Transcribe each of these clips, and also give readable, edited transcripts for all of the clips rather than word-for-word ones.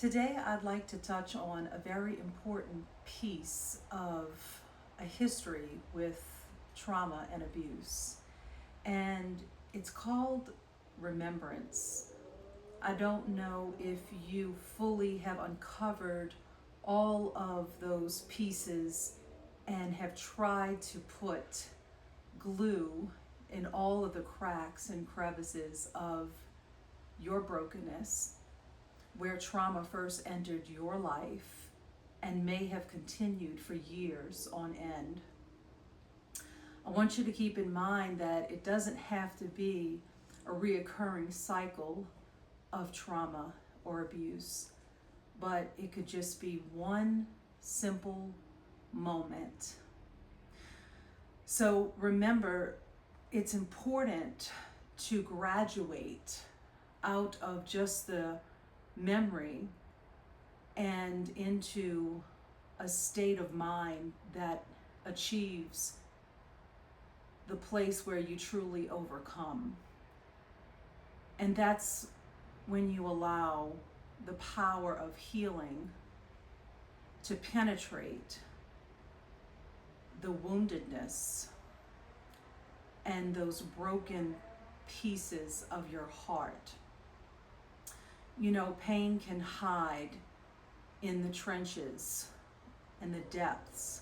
Today, I'd like to touch on a very important piece of a history with trauma and abuse, and it's called remembrance. I don't know if you fully have uncovered all of those pieces and have tried to put glue in all of the cracks and crevices of your brokenness, where trauma first entered your life and may have continued for years on end. I want you to keep in mind that it doesn't have to be a reoccurring cycle of trauma or abuse, but it could just be one simple moment. So remember, it's important to graduate out of just the memory and into a state of mind that achieves the place where you truly overcome. And that's when you allow the power of healing to penetrate the woundedness and those broken pieces of your heart. You know, pain can hide in the trenches and the depths,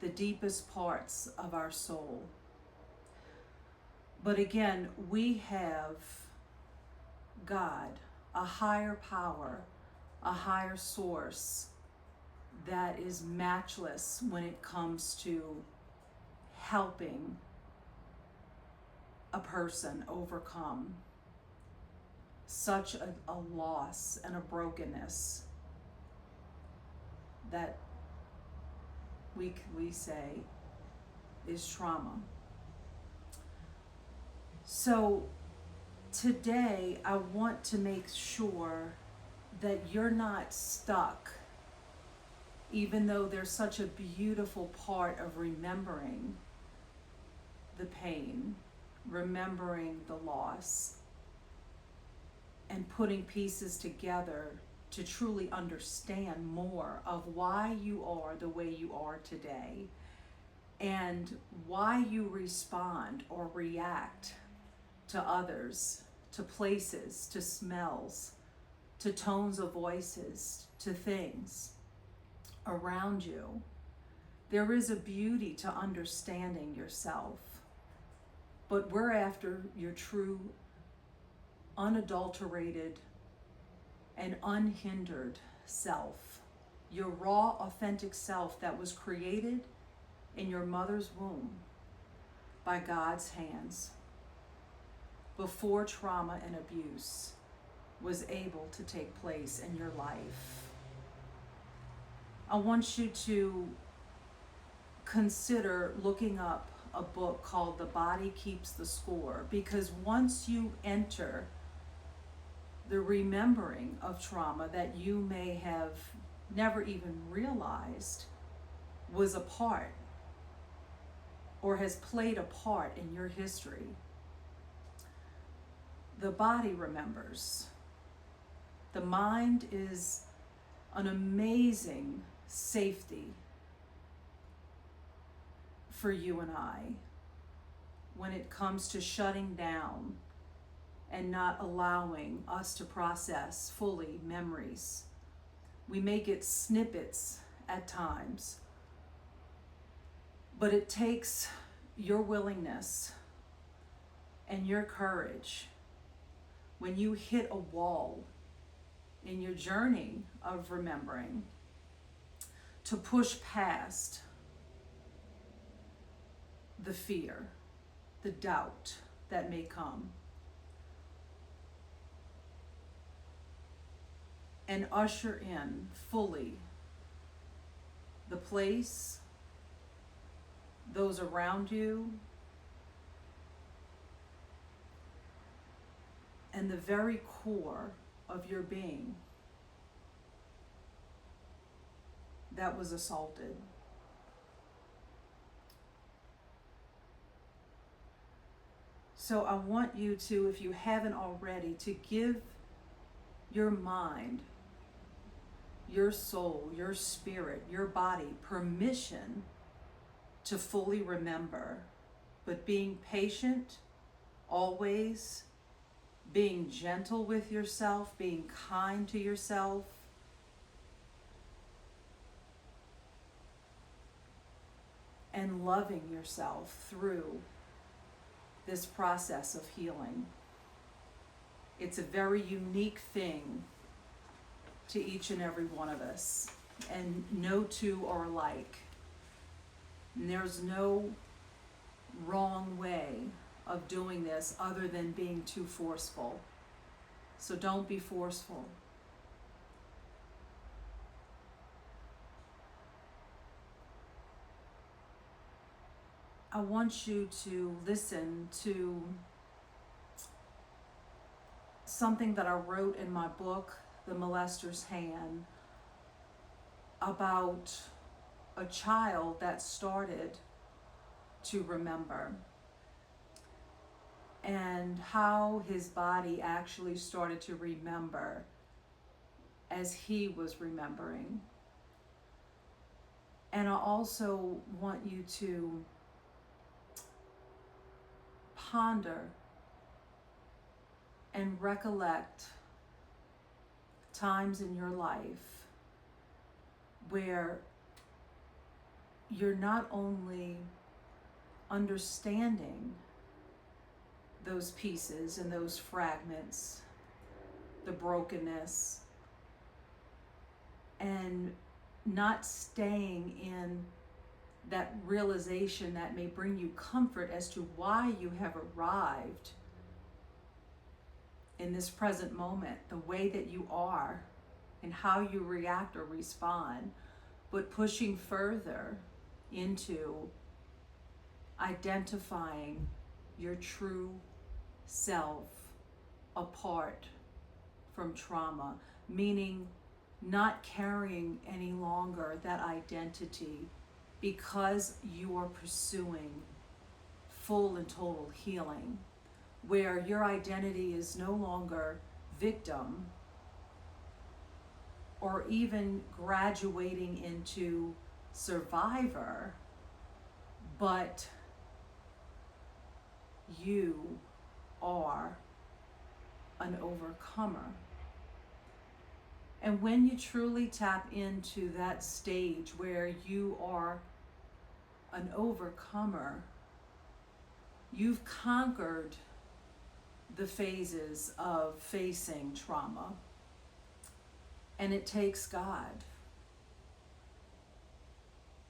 the deepest parts of our soul. But again, we have God, a higher power, a higher source that is matchless when it comes to helping a person overcome such a loss and a brokenness that we say is trauma. So today I want to make sure that you're not stuck, even though there's such a beautiful part of remembering the pain, remembering the loss, and putting pieces together to truly understand more of why you are the way you are today and why you respond or react to others, to places, to smells, to tones of voices, to things around you. There is a beauty to understanding yourself, but we're after your true, unadulterated, and unhindered self, your raw, authentic self that was created in your mother's womb by God's hands before trauma and abuse was able to take place in your life. I want you to consider looking up a book called The Body Keeps the Score, because once you enter the remembering of trauma that you may have never even realized was a part or has played a part in your history, the body remembers. The mind is an amazing safety for you and I when it comes to shutting down and not allowing us to process fully memories. We may get snippets at times, but it takes your willingness and your courage when you hit a wall in your journey of remembering to push past the fear, the doubt that may come, and usher in fully the place, those around you, and the very core of your being that was assaulted. So I want you to, if you haven't already, to give your mind your soul, your spirit, your body permission to fully remember, but being patient, always being gentle with yourself, being kind to yourself, and loving yourself through this process of healing. It's a very unique thing to each and every one of us, and no two are alike. And there's no wrong way of doing this other than being too forceful. So don't be forceful. I want you to listen to something that I wrote in my book, The Molester's Hand, about a child that started to remember and how his body actually started to remember as he was remembering. And I also want you to ponder and recollect times in your life where you're not only understanding those pieces and those fragments, the brokenness, and not staying in that realization that may bring you comfort as to why you have arrived in this present moment, the way that you are and how you react or respond, but pushing further into identifying your true self apart from trauma, meaning not carrying any longer that identity because you are pursuing full and total healing, where your identity is no longer victim or even graduating into survivor, but you are an overcomer. And when you truly tap into that stage where you are an overcomer, you've conquered the phases of facing trauma. And it takes God.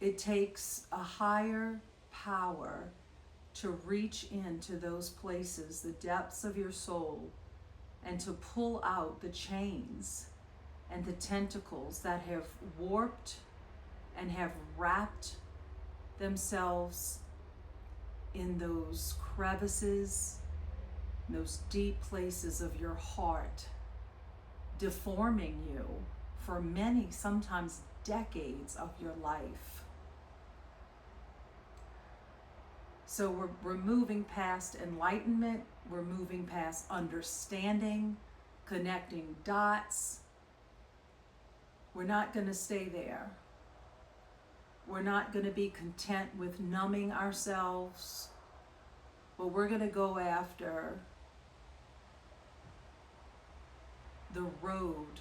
It takes a higher power to reach into those places, the depths of your soul, and to pull out the chains and the tentacles that have warped and have wrapped themselves in those crevices, those deep places of your heart, deforming you for many, sometimes decades of your life. So we're moving past enlightenment, we're moving past understanding, connecting dots. We're not going to stay there. We're not going to be content with numbing ourselves, but we're going to go after the road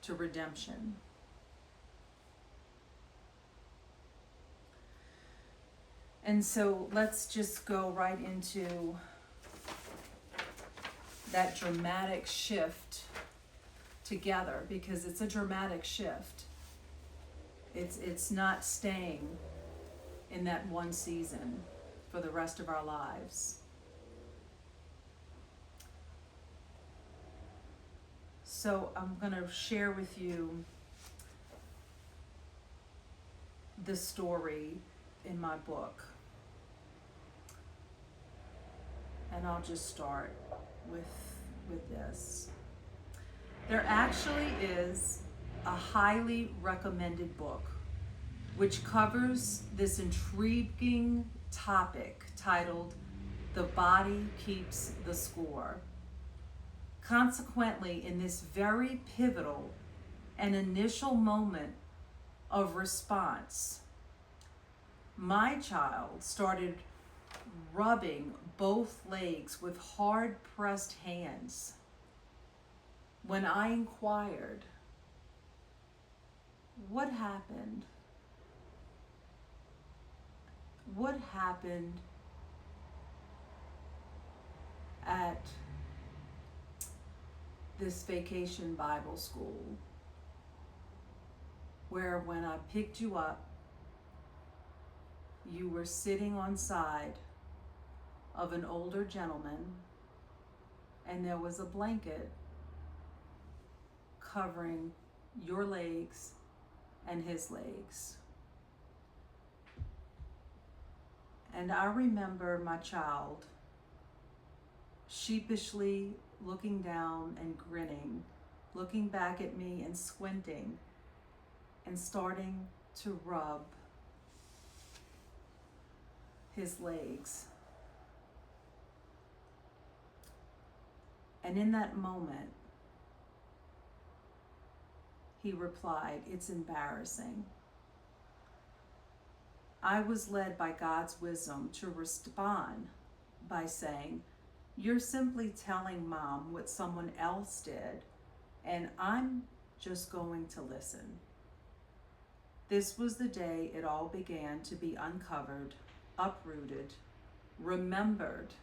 to redemption. And so let's just go right into that dramatic shift together, because it's a dramatic shift. It's not staying in that one season for the rest of our lives. So I'm going to share with you the story in my book. And I'll just start with this. There actually is a highly recommended book which covers this intriguing topic titled "The Body Keeps the Score." Consequently, in this very pivotal and initial moment of response, my child started rubbing both legs with hard pressed hands. When I inquired, what happened? What happened at this vacation Bible school where when I picked you up, you were sitting on side of an older gentleman and there was a blanket covering your legs and his legs. And I remember my child sheepishly looking down and grinning, looking back at me and squinting and starting to rub his legs. And in that moment, he replied, "It's embarrassing." I was led by God's wisdom to respond by saying, "You're simply telling Mom what someone else did, and I'm just going to listen." This was the day it all began to be uncovered, uprooted, remembered,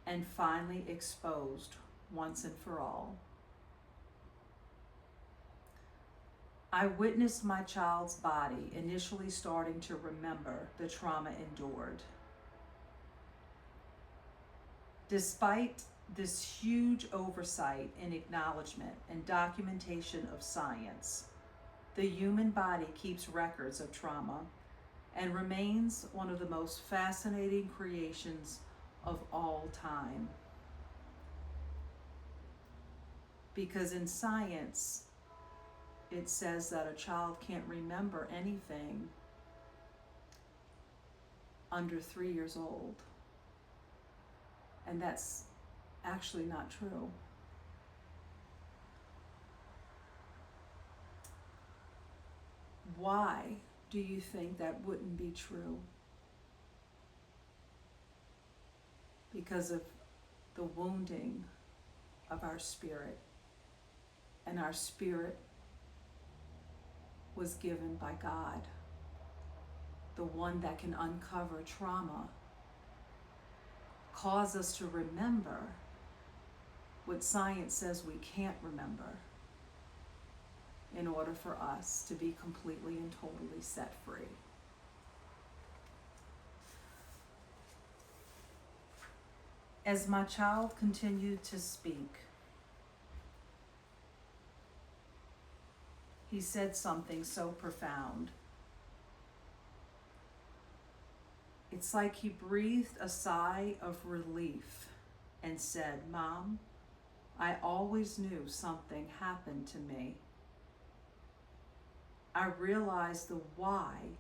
and finally exposed once and for all. I witnessed my child's body initially starting to remember the trauma endured. Despite this huge oversight and acknowledgement and documentation of science, the human body keeps records of trauma and remains one of the most fascinating creations of all time. Because in science, it says that a child can't remember anything under 3 years old. And that's actually not true. Why do you think that wouldn't be true? Because of the wounding of our spirit. And our spirit was given by God, the one that can uncover trauma, cause us to remember what science says we can't remember in order for us to be completely and totally set free. As my child continued to speak, he said something so profound. It's like he breathed a sigh of relief and said, "Mom, I always knew something happened to me. I realized the why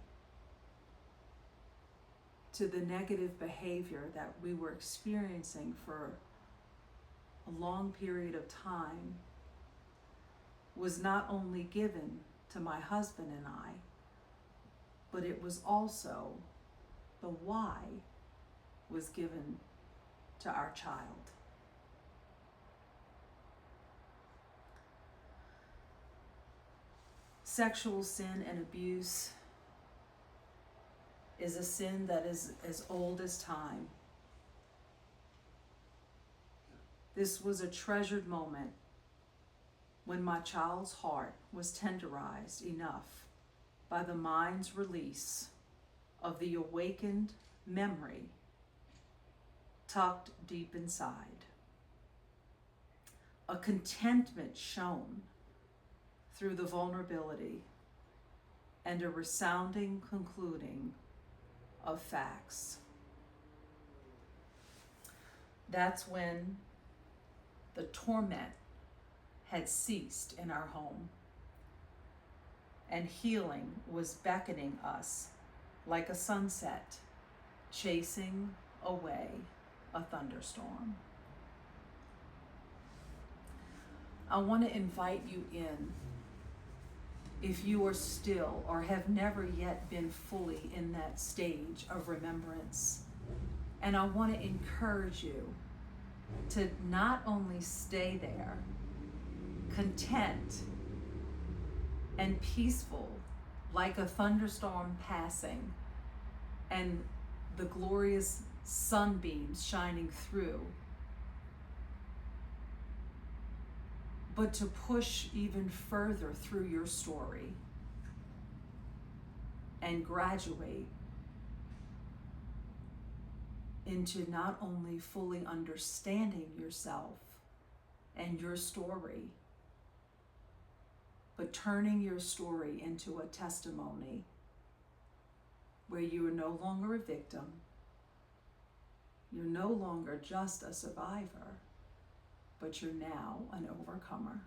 to the negative behavior that we were experiencing for a long period of time was not only given to my husband and I, but it was also the why was given to our child." Sexual sin and abuse is a sin that is as old as time. This was a treasured moment when my child's heart was tenderized enough by the mind's release of the awakened memory tucked deep inside. A contentment shown through the vulnerability and a resounding concluding of facts. That's when the torment had ceased in our home, and healing was beckoning us like a sunset, chasing away a thunderstorm. I want to invite you in, if you are still or have never yet been fully in that stage of remembrance. And I want to encourage you to not only stay there, content and peaceful, like a thunderstorm passing and the glorious sunbeams shining through, but to push even further through your story and graduate into not only fully understanding yourself and your story, but turning your story into a testimony where you are no longer a victim, you're no longer just a survivor, but you're now an overcomer.